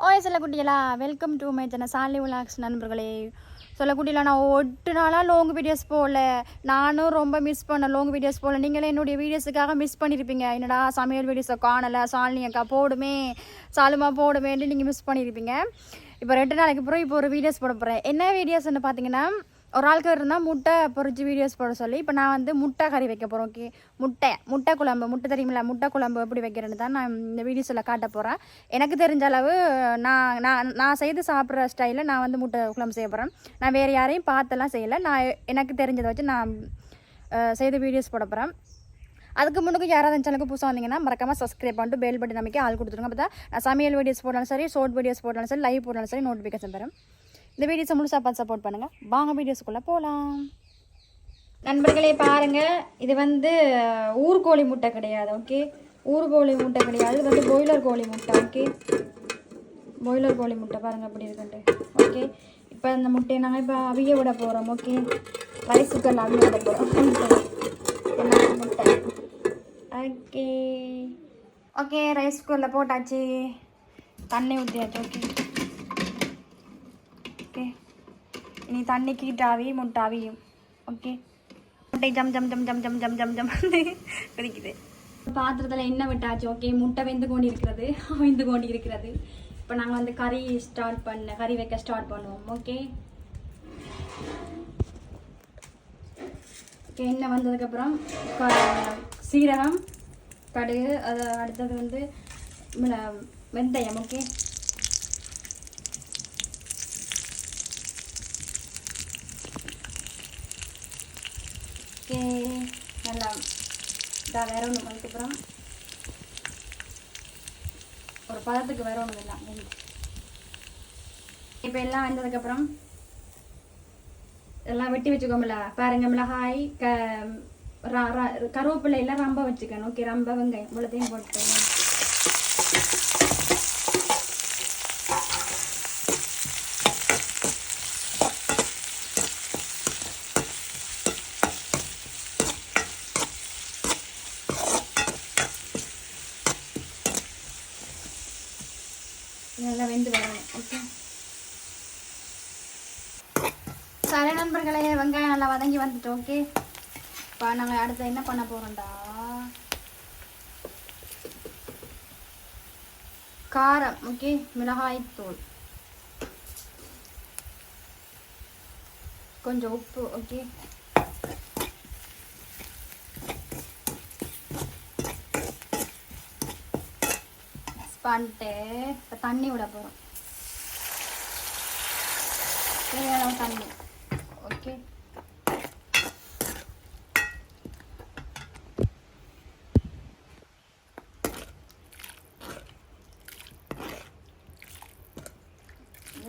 ஓய் சொல்லக்குட்டியலா, welcome to my channel சாலி விலாக்ஸ் நண்பர்களே. சொல்லக்குட்டியில் நான் 8 நாளாக லாங் வீடியோஸ் போகல. நானும் ரொம்ப மிஸ் பண்ணேன் லாங் வீடியோஸ் போகல. நீங்களே என்னுடைய வீடியோஸுக்காக மிஸ் பண்ணியிருப்பீங்க. என்னடா சமையல் வீடியோஸை காணலை, சாலினி அக்கா போடுமே, சாலுமா போடுமேன்ட்டு நீங்கள் மிஸ் பண்ணியிருப்பீங்க. இப்போ 2 நாளைக்கு அப்புறம் இப்போ ஒரு வீடியோஸ் போட போகிறேன். என்ன வீடியோஸ்ன்னு பார்த்தீங்கன்னா, ஒரு ஆளுக்கு இருந்தால் முட்டை பொறிச்சு வீடியோஸ் போட சொல்லி இப்போ நான் வந்து முட்டை கறி வைக்க போகிறேன். ஓகே, முட்டை குழம்பு, முட்டை தெரியுமில்ல, முட்டை குழம்பு எப்படி வைக்கிறேன்னு தான் நான் இந்த வீடியோஸில் காட்ட போகிறேன். எனக்கு தெரிஞ்ச அளவு நான் நான் நான் செய்து சாப்பிட்ற ஸ்டைலில் நான் வந்து முட்டை குழம்பு செய்ய போகிறேன். நான் வேறு யாரையும் பார்த்தெல்லாம் செய்யலை. நான் எனக்கு தெரிஞ்சதை வச்சு நான் செய்து வீடியோஸ் போட போகிறேன். அதுக்கு முன்னுக்கு யாராவது சேனலுக்கு புதுசாக வந்தீங்கன்னா மறக்காமல் சப்ஸ்கிரைப் பண்ணிட்டு பெல் பட்டன் நமக்கு ஆள் கொடுத்துருங்க. அப்போ தான் நான் சமையல் வீடியோஸ் போட்டாலும் சரி, ஷார்ட் வீடியோஸ் போட்டாலும் சரி, லைவ் போட்டாலும் சரி நோட்டிஃபிகேஷன் தரேன். இந்த வீடியோஸை முழுசாக பார்த்து சப்போர்ட் பண்ணுங்கள். வாங்க வீடியோஸ்க்குள்ளே போகலாம். நண்பர்களே பாருங்கள், இது வந்து ஊர்கோழி முட்டை கிடையாது. ஓகே, ஊர்கோழி முட்டை கிடையாது, இது வந்து பாய்லர் கோழி முட்டை. ஓகே, பாய்லர் கோழி முட்டை பாருங்கள் அப்படி இருக்குன்ட்டு. ஓகே, இப்போ இந்த முட்டையை நாங்கள் இப்போ அவிய விட போகிறோம். ஓகே, ரைஸ் குக்கரில் அவிய விட போகிறோம் முட்டை. ஓகே ஓகே, ரைஸ் குக்கரில் போட்டாச்சு, தண்ணி ஊற்றியாச்சு. ஓகே ஓகே, இனி தண்ணி கீட்டாவி முட்டை அவியும். ஓகே, முட்டை ஜம் ஜம் ஜம் ஜம் ஜம் ஜம் ஜம் ஜம் கிடைக்குது. பாத்திரத்தில் எண்ணெய் விட்டாச்சு. ஓகே, முட்டை வெந்து கொண்டு இருக்கிறது. இப்போ நாங்கள் வந்து கறி வைக்க ஸ்டார்ட் பண்ணுவோம். ஓகே ஓகே, எண்ணெய் வந்ததுக்கப்புறம் சீரகம், கடுகு, அது அடுத்தது வந்து வெந்தயம். ஓகே, ஓகே, நல்லா இதாக வேற ஒன்று. அதுக்கப்புறம் ஒரு பதத்துக்கு வேற ஒன்று இல்லை. இப்போ எல்லாம் வந்ததுக்கப்புறம் எல்லாம் வெட்டி வச்சுக்கோமில்ல பாருங்க. மிளகாய், கருவேப்பிலை எல்லாம் ரம்ப வச்சுக்கணும். ஓகே, ரம்ப வெங்காயம் இவ்வளோத்தையும் போட்டு நல்லா வெந்து வரணும். ஓகே, சரி நண்பர்களே, வெங்காயம் நல்லா வதங்கி வந்துட்டு. ஓகே, இப்போ நாங்கள் அடுத்து என்ன பண்ண போகிறோம்டா, காரம். ஓகே, மிளகாய் தூள், கொஞ்சம் உப்பு. ஓகே, பண்ணிட்டு இப்போ தண்ணி விட போகிறோம். தேவையான தண்ணி. ஓகே,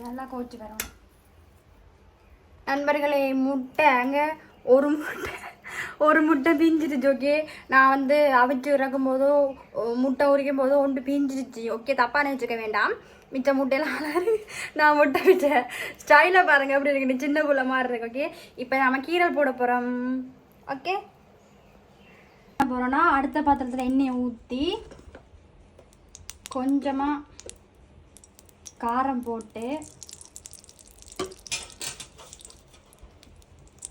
நல்லா கோச்சு வரும். நண்பர்களே, முட்டை அங்கே ஒரு முட்டை பிஞ்சிருச்சு. ஓகே, நான் வந்து அவிச்சு இறக்கும் போதோ முட்டை உரிக்கும் போதோ ஒன்று பிஞ்சிருச்சு. ஓகே, தப்பாக நினச்சிக்க வேண்டாம். மிச்ச முட்டையெல்லாம் நான் முட்டை பிச்ச ஸ்டைலாக பாருங்கள் அப்படி இருக்கு, சின்ன புள்ள மாதிரி இருக்கு. ஓகே, இப்போ நம்ம கீரல் போட போகிறோம். ஓகே, போகிறோன்னா அடுத்த பாத்திரத்தில் எண்ணெயை ஊற்றி கொஞ்சமாக காரம் போட்டு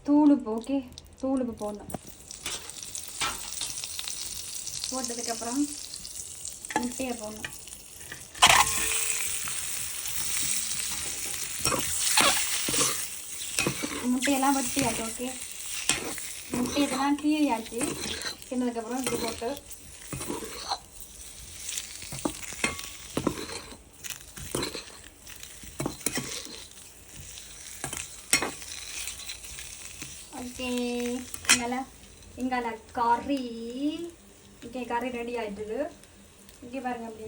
தூளுப்பு. ஓகே, தூளுப்பு போடணும். போட்டதுக்கப்புறம் முட்டையை போடணும். முட்டையெல்லாம் வெட்டியாச்சு. ஓகே, முட்டையெல்லாம் கீழியாச்சு. சின்னதுக்கப்புறம் இப்படி போட்டு ஓகே, இங்கால கறி. ஓகே, கறி ரெடி ஆகிட்டுது. இங்கே பாருங்க அப்படி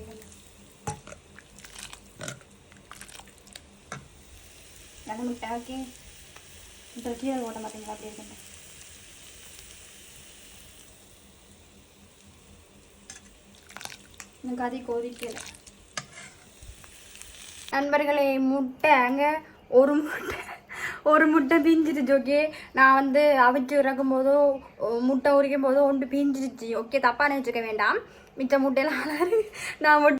நல்ல முட்டை. ஓகே, இப்போ கீரை ஓட்ட பார்த்தீங்களா அப்படி இருக்குங்க. எனக்கு கறி கொதிக்கல. நண்பர்களே, முட்டை அங்கே ஒரு முட்டை பிஞ்சிருச்சு. ஓகே, நான் வந்து அவிச்சு இறக்கும் போதோ முட்டை உரிக்கும் போதோ ஒன்று பிஞ்சிருச்சு. ஓகே, தப்பாக நினச்சிக்க வேண்டாம். மிச்ச முட்டையெல்லாம் நான்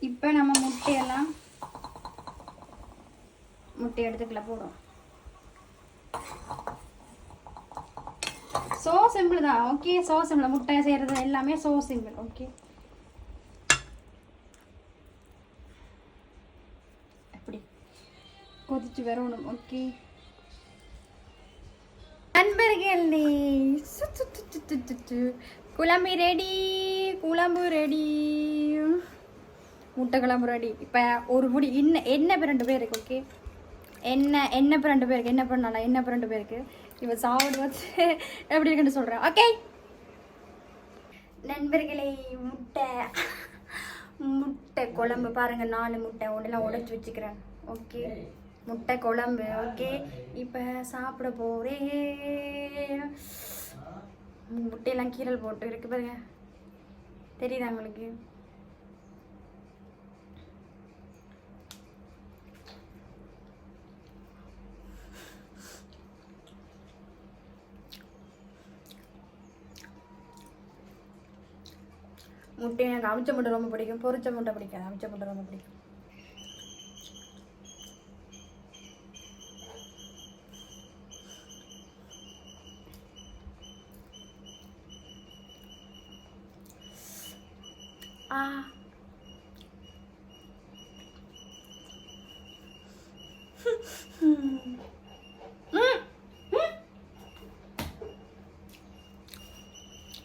இப்போ இப்போ நம்ம முட்டையெல்லாம் முட்டை எடுத்துக்கல போடும். ஸோ சிம்பிள் தான். Okay, so simple. முட்டை செய்கிறது எல்லாமே ஸோ சிம்பிள். ஓகே, அப்படி கொதிச்சு வரணும். ஓகே நண்பர்களே, குழம்பு ரெடி, குழம்பு ரெடி, முட்டை குழம்பு ரெடி. இப்போ ஒரு முடி என்ன இப்போ 2 பேருக்கு. ஓகே, என்ன இப்போ 2 பேருக்கு, என்ன பண்ணலாம், என்ன இப்போ 2 பேருக்கு. இப்போ சாப்பிடு வச்சு எப்படி இருக்குன்னு சொல்கிறேன். ஓகே நண்பர்களே, முட்டை குழம்பு பாருங்கள். 4 முட்டை ஒன்றெல்லாம் உடைச்சி வச்சுக்கிறேன். ஓகே, முட்டை குழம்பு. ஓகே, இப்போ சாப்பிட போகிறேன். முட்டையெல்லாம் கீரல் போட்டு இருக்கு பாருங்க, தெரியுதா உங்களுக்கு? முட்டை எனக்கு அவிச்ச முட்டை ரொம்ப பிடிக்கும், பொரிச்ச முட்டை பிடிக்காது. அவிச்ச முட்டை ரொம்ப பிடிக்கும்.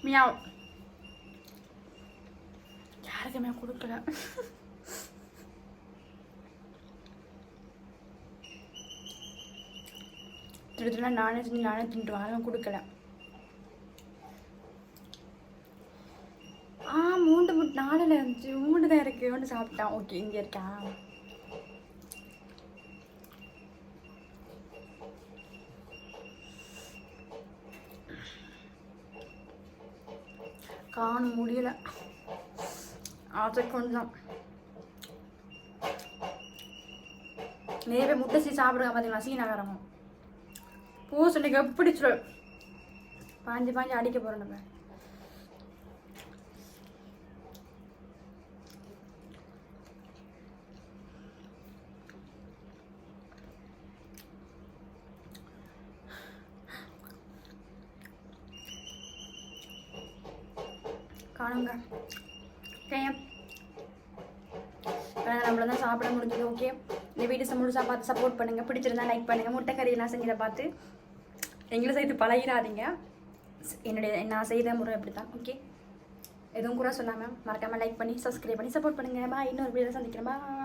மியாவ், யாருக்குமே கொடுக்கல. திருத்துல நானே செஞ்சு நானே தின்ட்டு வரேன், கொடுக்கல. 3 முட்டை 4ல் இருந்துச்சு, 3 தான் இருக்கு. ஒன்று சாப்பிட்டான். ஓகே, இங்கே இருக்கா? காண முடியல, ஆசை கொஞ்சம். நிறைய முட்டை சாப்பிடுங்க பார்த்தீங்களா, சீனகாரமும் பூசணிக்கு எப்படி பாஞ்சு அடிக்க போகிறோம் நம்ம. காணுங்க, நம்மள தான் சாப்பிட முடிஞ்சது. ஓகே, இந்த வீடியோஸை முழுசாக பார்த்து சப்போர்ட் பண்ணுங்கள். பிடிச்சிருந்தா லைக் பண்ணுங்கள். முட்டை கறியெல்லாம் செஞ்சதை பார்த்து எங்களை செய்து பழகிடாதீங்க. நான் செய்த முறை அப்படி தான். ஓகே, எதுவும் கூட சொல்லாமல் மறக்காமல் லைக் பண்ணி சப்ஸ்கிரைப் பண்ணி சப்போர்ட் பண்ணுங்கள். பாய், இன்னொரு வீடியோவில் சந்திக்கிறேன். பாய்.